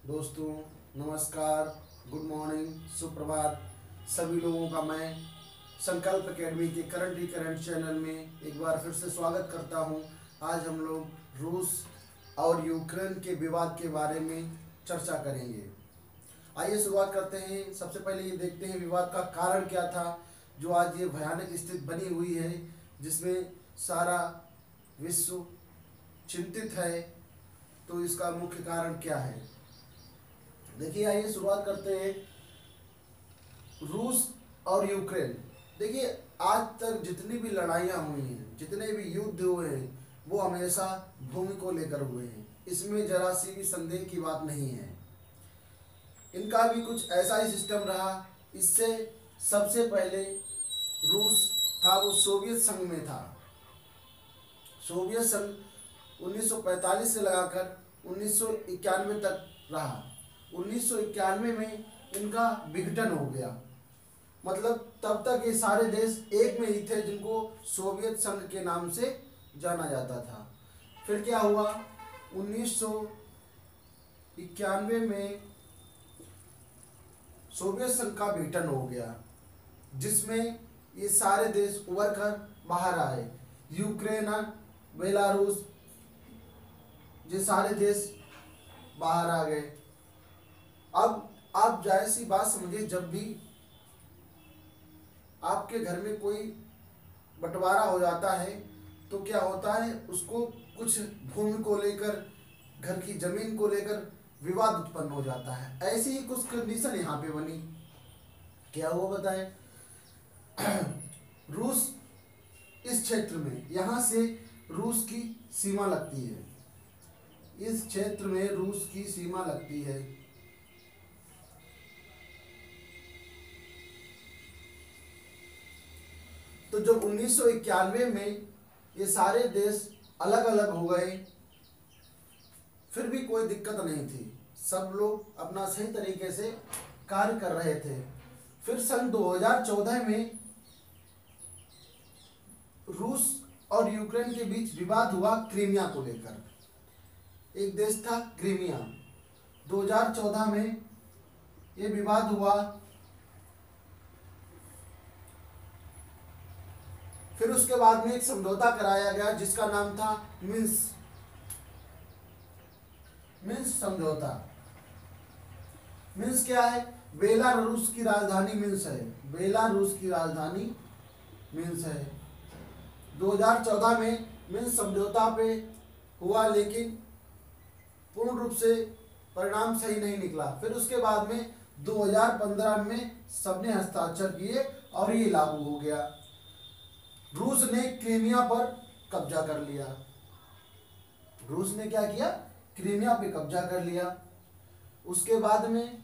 दोस्तों नमस्कार, good morning, सुप्रभात। सभी लोगों का मैं संकल्प एकेडमी के करंट चैनल में एक बार फिर से स्वागत करता हूं। आज हम लोग रूस और यूक्रेन के विवाद के बारे में चर्चा करेंगे। आइए शुरुआत करते हैं। सबसे पहले ये देखते हैं विवाद का कारण क्या था, जो आज ये भयानक स्थिति बनी हुई है, जिसमें सारा विश्व चिंतित है। तो इसका मुख्य कारण क्या है, देखिए। आइए शुरुआत करते हैं रूस और यूक्रेन। देखिए, आज तक जितनी भी लड़ाइयाँ हुई हैं, जितने भी युद्ध हुए हैं, वो हमेशा भूमि को लेकर हुए हैं। इसमें जरा सी भी संदेह की बात नहीं है। इनका भी कुछ ऐसा ही सिस्टम रहा। इससे सबसे पहले रूस था, वो सोवियत संघ में था। सोवियत संघ 1945 से लगाकर 1991 तक रहा। 1991 में इनका विघटन हो गया। मतलब तब तक ये सारे देश एक में ही थे, जिनको सोवियत संघ के नाम से जाना जाता था। फिर क्या हुआ, 1991 में सोवियत संघ का विघटन हो गया, जिसमें ये सारे देश उभर कर बाहर आए। यूक्रेन, बेलारूस, ये सारे देश बाहर आ गए। अब आप जाहिर सी बात समझिए, जब भी आपके घर में कोई बंटवारा हो जाता है तो क्या होता है, उसको कुछ भूमि को लेकर, घर की जमीन को लेकर विवाद उत्पन्न हो जाता है। ऐसी ही कुछ कंडीशन यहाँ पे बनी। क्या हुआ बताएं। रूस इस क्षेत्र में, यहाँ से रूस की सीमा लगती है। इस क्षेत्र में रूस की सीमा लगती है। तो जब 1991 में ये सारे देश अलग अलग हो गए, फिर भी कोई दिक्कत नहीं थी। सब लोग अपना सही तरीके से कार्य कर रहे थे। फिर सन 2014 में रूस और यूक्रेन के बीच विवाद हुआ क्रीमिया को लेकर। एक देश था क्रीमिया। 2014 में ये विवाद हुआ। फिर उसके बाद में एक समझौता कराया गया, जिसका नाम था मिन्स्क समझौता। मिन्स्क क्या है? बेलारूस की राजधानी मिन्स्क है। बेलारूस की राजधानी मिन्स्क है। 2014 में मिन्स्क समझौता पे हुआ, लेकिन पूर्ण रूप से परिणाम सही नहीं निकला। फिर उसके बाद में 2015 में सबने हस्ताक्षर किए और ये लागू हो गया। रूस ने क्रीमिया पर कब्जा कर लिया। रूस ने क्या किया? क्रीमिया पे कब्जा कर लिया। उसके बाद में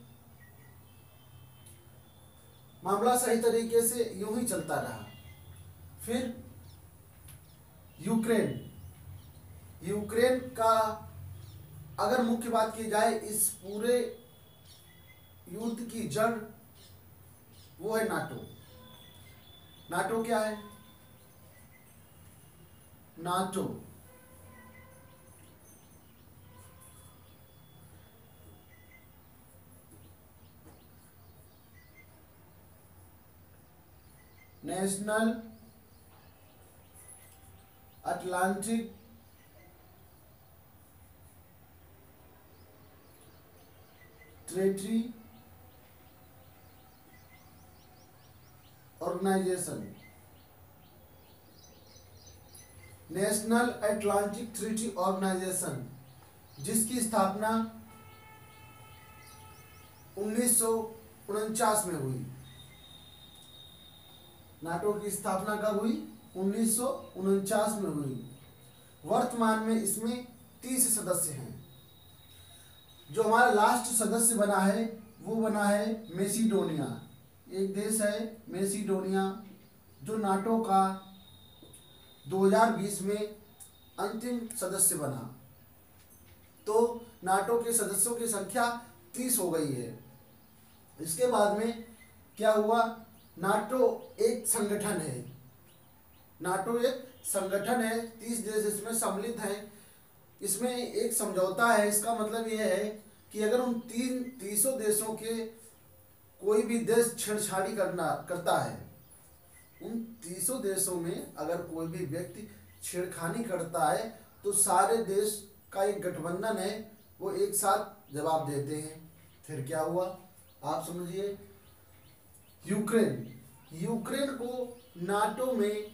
मामला सही तरीके से यूं ही चलता रहा। फिर यूक्रेन का अगर मुख्य बात की जाए, इस पूरे युद्ध की जड़ वो है नाटो। नाटो क्या है? NATO national Atlantic treaty organisation. National Atlantic treaty organisation, जिसकी स्थापना 1949 में हुई। नाटो की स्थापना कब हुई? 1949 में हुई। वर्तमान में इसमें 30 सदस्य हैं। जो हमारा लास्ट सदस्य बना है, वो बना है मैसिडोनिया। एक देश है मैसिडोनिया, जो नाटो का 2020 में अंतिम सदस्य बना। तो नाटो के सदस्यों की संख्या 30 हो गई है। इसके बाद में क्या हुआ? नाटो एक संगठन है। नाटो एक संगठन है, 30 देश इसमें सम्मिलित हैं। इसमें एक समझौता है। इसका मतलब यह है कि अगर उन तीसों देशों के कोई भी देश छेड़छाड़ी करता है, उन तीसों देशों में अगर कोई भी व्यक्ति छेड़खानी करता है तो सारे देश का एक गठबंधन है, वो एक साथ जवाब देते हैं। फिर क्या हुआ आप समझिए। यूक्रेन को नाटो में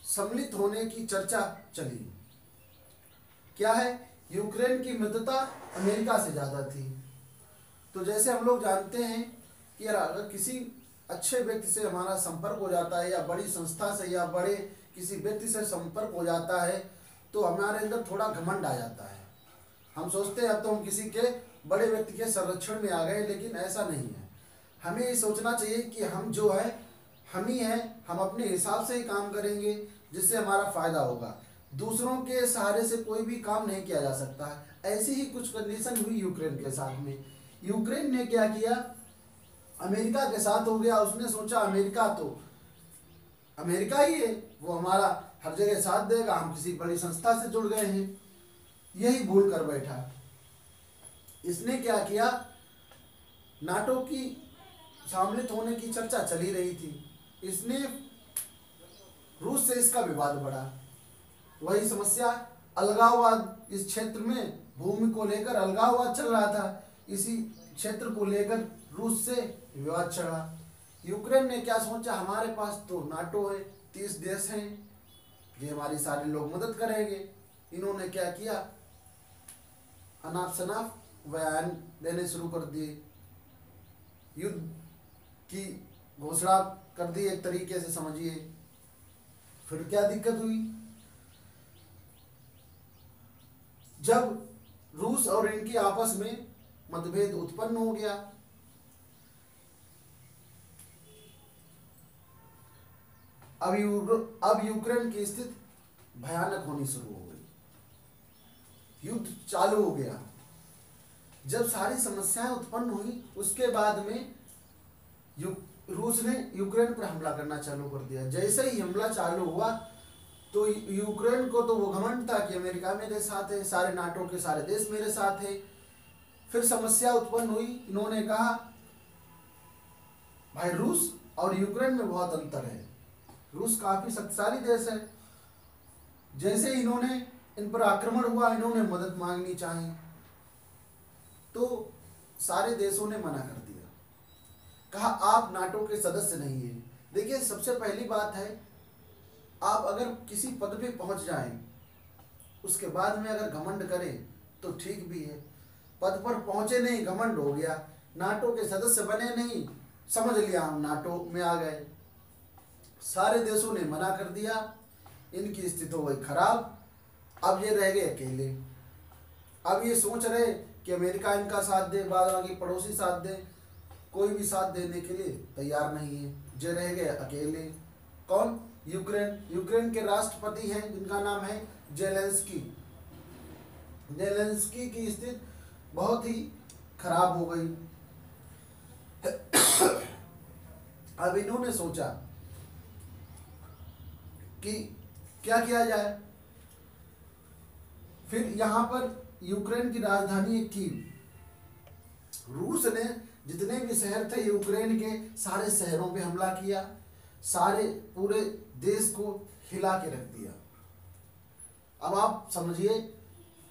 सम्मिलित होने की चर्चा चली। क्या है, यूक्रेन की मित्रता अमेरिका से ज़्यादा थी। तो जैसे हम लोग जानते हैं कि यार अगर किसी अच्छे व्यक्ति से हमारा संपर्क हो जाता है या बड़ी संस्था से या बड़े किसी व्यक्ति से संपर्क हो जाता है तो हमारे अंदर थोड़ा घमंड आ जाता है। हम सोचते हैं अब तो हम किसी के बड़े व्यक्ति के संरक्षण में आ गए, लेकिन ऐसा नहीं है। हमें ये सोचना चाहिए कि हम जो है हम ही हैं, हम अपने हिसाब से ही काम करेंगे जिससे हमारा फायदा होगा। दूसरों के सहारे से कोई भी काम नहीं किया जा सकता है। ऐसी ही कुछ कंडीशन हुई यूक्रेन के साथ में। यूक्रेन ने क्या किया, अमेरिका के साथ हो गया। उसने सोचा अमेरिका तो अमेरिका ही है, वो हमारा हर जगह साथ देगा, हम किसी बड़ी संस्था से जुड़ गए हैं। यही भूल कर बैठा। इसने क्या किया, नाटो की सम्मिलित होने की चर्चा चली रही थी, इसने रूस से इसका विवाद बढ़ा। वही समस्या, अलगाववाद, इस क्षेत्र में भूमि को लेकर अलगाववाद चल रहा था, इसी क्षेत्र को लेकर रूस से विवाद चढ़ा। यूक्रेन ने क्या सोचा, हमारे पास तो नाटो है, 30 देश हैं, ये हमारी सारे लोग मदद करेंगे। इन्होंने क्या किया, अनाप शनाप बयान देने शुरू कर दिए, युद्ध की घोषणा कर दी एक तरीके से समझिए। फिर क्या दिक्कत हुई, जब रूस और इनकी आपस में मतभेद उत्पन्न हो गया, अब यूक्रेन की स्थिति भयानक होनी शुरू हो गई, युद्ध चालू हो गया। जब सारी समस्याएं उत्पन्न हुई उसके बाद में रूस ने यूक्रेन पर हमला करना चालू कर दिया। जैसे ही हमला चालू हुआ तो यूक्रेन को तो वो घमंड था कि अमेरिका मेरे साथ है, सारे नाटो के सारे देश मेरे साथ है। फिर समस्या उत्पन्न हुई, इन्होंने कहा भाई रूस और यूक्रेन में बहुत अंतर है, रूस काफी शक्तिशाली देश है। जैसे इन्होंने इन पर आक्रमण हुआ, इन्होंने मदद मांगनी चाहिए, तो सारे देशों ने मना कर दिया, कहा आप नाटो के सदस्य नहीं हैं। देखिए सबसे पहली बात है, आप अगर किसी पद पे पहुंच जाएं उसके बाद में अगर घमंड करें तो ठीक भी है। पद पर पहुंचे नहीं, घमंड हो गया, नाटो के सदस्य बने नहीं, समझ लिया हम नाटो में आ गए। सारे देशों ने मना कर दिया, इनकी स्थिति हो गई खराब। अब ये रह गए अकेले। अब ये सोच रहे कि अमेरिका इनका साथ दे, बाकी पड़ोसी साथ दे, कोई भी साथ देने के लिए तैयार नहीं है। जे रह गए अकेले। कौन? यूक्रेन के राष्ट्रपति हैं जिनका नाम है जेलेंस्की। जेलेंस्की की स्थिति बहुत ही खराब हो गई। अब इन्होंने सोचा कि क्या किया जाए। फिर यहाँ पर यूक्रेन की राजधानी एक कीव। रूस ने जितने भी शहर थे यूक्रेन के, सारे शहरों पे हमला किया, सारे पूरे देश को हिला के रख दिया। अब आप समझिए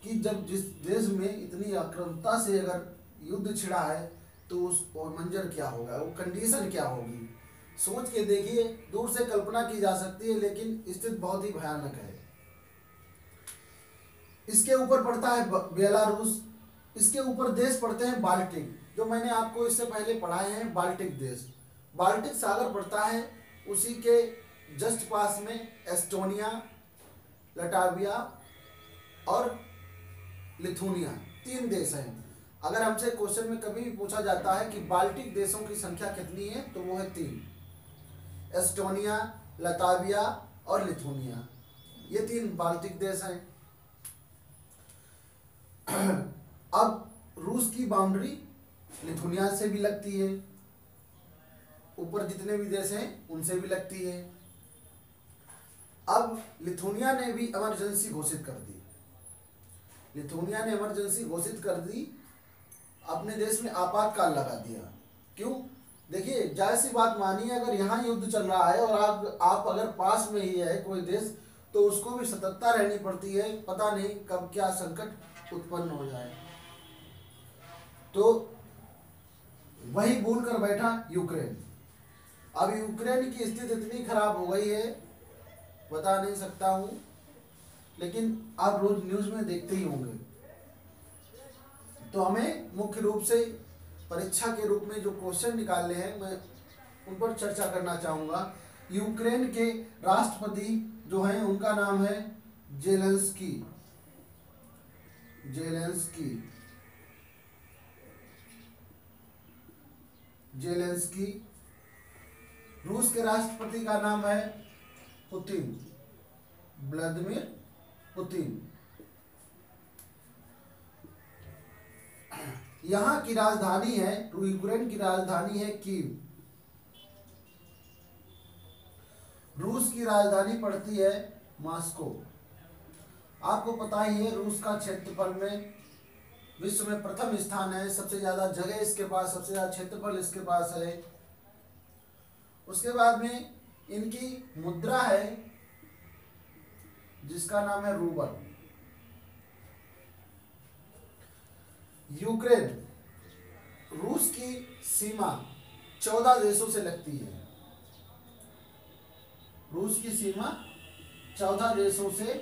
कि जब जिस देश में इतनी आक्रामकता से अगर युद्ध छिड़ा है तो उस मंजर क्या होगा, वो कंडीशन क्या होगी, सोच के देखिए। दूर से कल्पना की जा सकती है, लेकिन स्थिति बहुत ही भयानक है। इसके ऊपर पड़ता है बेलारूस, इसके ऊपर देश पड़ते हैं बाल्टिक, जो मैंने आपको इससे पहले पढ़ाए हैं। बाल्टिक देश, बाल्टिक सागर पड़ता है, उसी के जस्ट पास में एस्टोनिया, लटाविया और लिथुनिया, 3 देश हैं। अगर हमसे क्वेश्चन में कभी भी पूछा जाता है कि बाल्टिक देशों की संख्या कितनी है, तो वो है 3, एस्टोनिया, लताविया और लिथुनिया। ये 3 बाल्टिक देश हैं। अब रूस की बाउंड्री लिथुनिया से भी लगती है, ऊपर जितने भी देश हैं उनसे भी लगती है। अब लिथुनिया ने भी इमरजेंसी घोषित कर दी। लिथुआनिया ने इमरजेंसी घोषित कर दी, अपने देश में आपातकाल लगा दिया। क्यों? देखिए, जाहिर सी बात मानिए, अगर यहाँ युद्ध चल रहा है और आप अगर पास में ही है कोई देश, तो उसको भी सतर्कता रहनी पड़ती है, पता नहीं कब क्या संकट उत्पन्न हो जाए। तो वही भूल कर बैठा यूक्रेन। अब यूक्रेन की स्थिति इतनी खराब हो गई है, बता नहीं सकता हूँ, लेकिन आप रोज न्यूज़ में देखते ही होंगे। तो हमें मुख्य रूप से परीक्षा के रूप में जो क्वेश्चन निकालने हैं, मैं उन पर चर्चा करना चाहूँगा। यूक्रेन के राष्ट्रपति जो हैं उनका नाम है जेलेंस्की। Zelensky Zelensky. रूस के राष्ट्रपति का नाम है पुतिन, व्लादिमीर पुतिन। यहाँ की राजधानी है, यूक्रेन की राजधानी है कीव। रूस की राजधानी पड़ती है मॉस्को। आपको पता ही है, रूस का क्षेत्रफल में विश्व में प्रथम स्थान है, सबसे ज्यादा जगह इसके पास, सबसे ज्यादा क्षेत्रफल इसके पास है। उसके बाद में इनकी मुद्रा है जिसका नाम है रूबल। यूक्रेन, रूस की सीमा 14 देशों से लगती है। रूस की सीमा 14 देशों से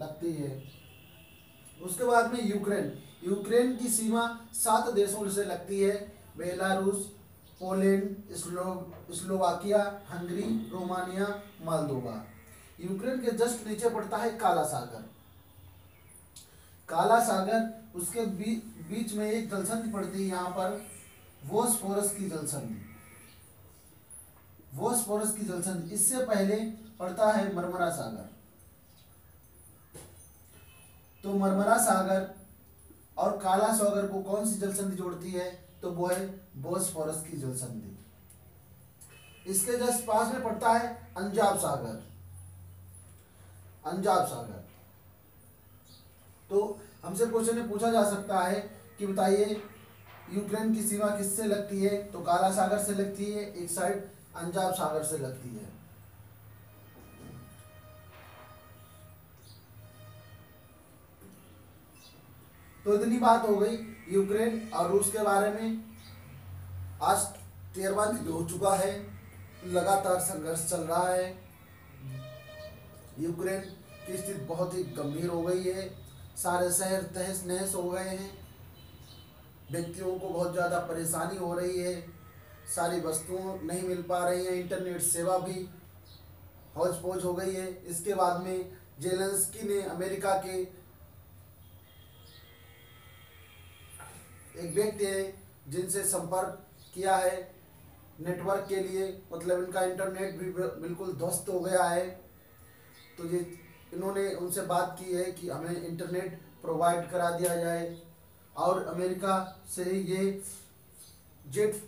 लगती है। उसके बाद में यूक्रेन की सीमा 7 देशों से लगती है। Belarus, Poland, Slovakia, Hungary, Romania, Moldova. Ukraine के जस्ट नीचे पड़ता है काला सागर। काला सागर, उसके बीच में एक जलसंधि पड़ती है यहाँ पर, बोस्फोरस की जलसंधि। बोस्फोरस की जलसंधि, इससे पहले पड़ता है मरमरा सागर। तो मरमरा सागर और काला सागर को कौन सी जलसंधि जोड़ती है? तो वो है बोस्फोरस की जलसंधि। इसके जस्ट पास में पड़ता है अंजाव सागर। अंजाव सागर। तो हमसे क्वेश्चन में पूछा जा सकता है कि बताइए यूक्रेन की सीमा किससे लगती है? तो काला सागर से लगती है, एक साइड अंजाव सागर से लगती है। तो इतनी बात हो गई यूक्रेन और रूस के बारे में। आज 13वां दिन हो चुका है, लगातार संघर्ष चल रहा है। यूक्रेन की स्थिति बहुत ही गंभीर हो गई है, सारे शहर तहस नहस हो गए हैं, व्यक्तियों को बहुत ज़्यादा परेशानी हो रही है, सारी वस्तुएं नहीं मिल पा रही हैं, इंटरनेट सेवा भी हौज पौज हो गई है। इसके बाद में जेलेंस्की ने अमेरिका के एक व्यक्ति है जिनसे संपर्क किया है नेटवर्क के लिए, मतलब इनका इंटरनेट भी बिल्कुल ध्वस्त हो गया है। तो ये इन्होंने उनसे बात की है कि हमें इंटरनेट प्रोवाइड करा दिया जाए, और अमेरिका से ये जेट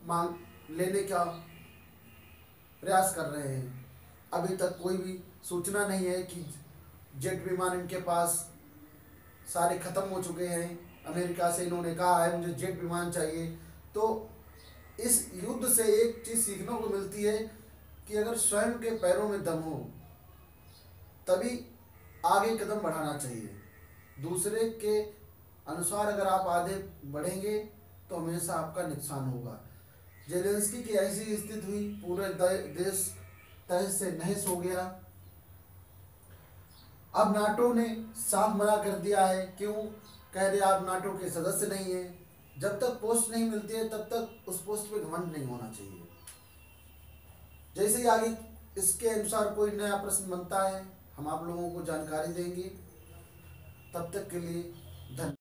मांग लेने का प्रयास कर रहे हैं। अभी तक कोई भी सूचना नहीं है कि जेट विमान इनके पास सारे ख़त्म हो चुके हैं। अमेरिका से इन्होंने कहा है मुझे जेट विमान चाहिए। तो इस युद्ध से एक चीज़ सीखने को मिलती है कि अगर स्वयं के पैरों में दम हो तभी आगे कदम बढ़ाना चाहिए। दूसरे के अनुसार अगर आप आगे बढ़ेंगे तो हमेशा आपका नुकसान होगा। जेलेंस्की की ऐसी स्थिति हुई, पूरे देश तहस से नहस हो गया। अब नाटो ने साफ मना कर दिया है। क्यों? कह रहे आप नाटो के सदस्य नहीं हैं। जब तक पोस्ट नहीं मिलती है तब तक उस पोस्ट पे घमंड नहीं होना चाहिए। जैसे ही आगे इसके अनुसार कोई नया प्रश्न बनता है हम आप लोगों को जानकारी देंगे। तब तक के लिए धन्यवाद।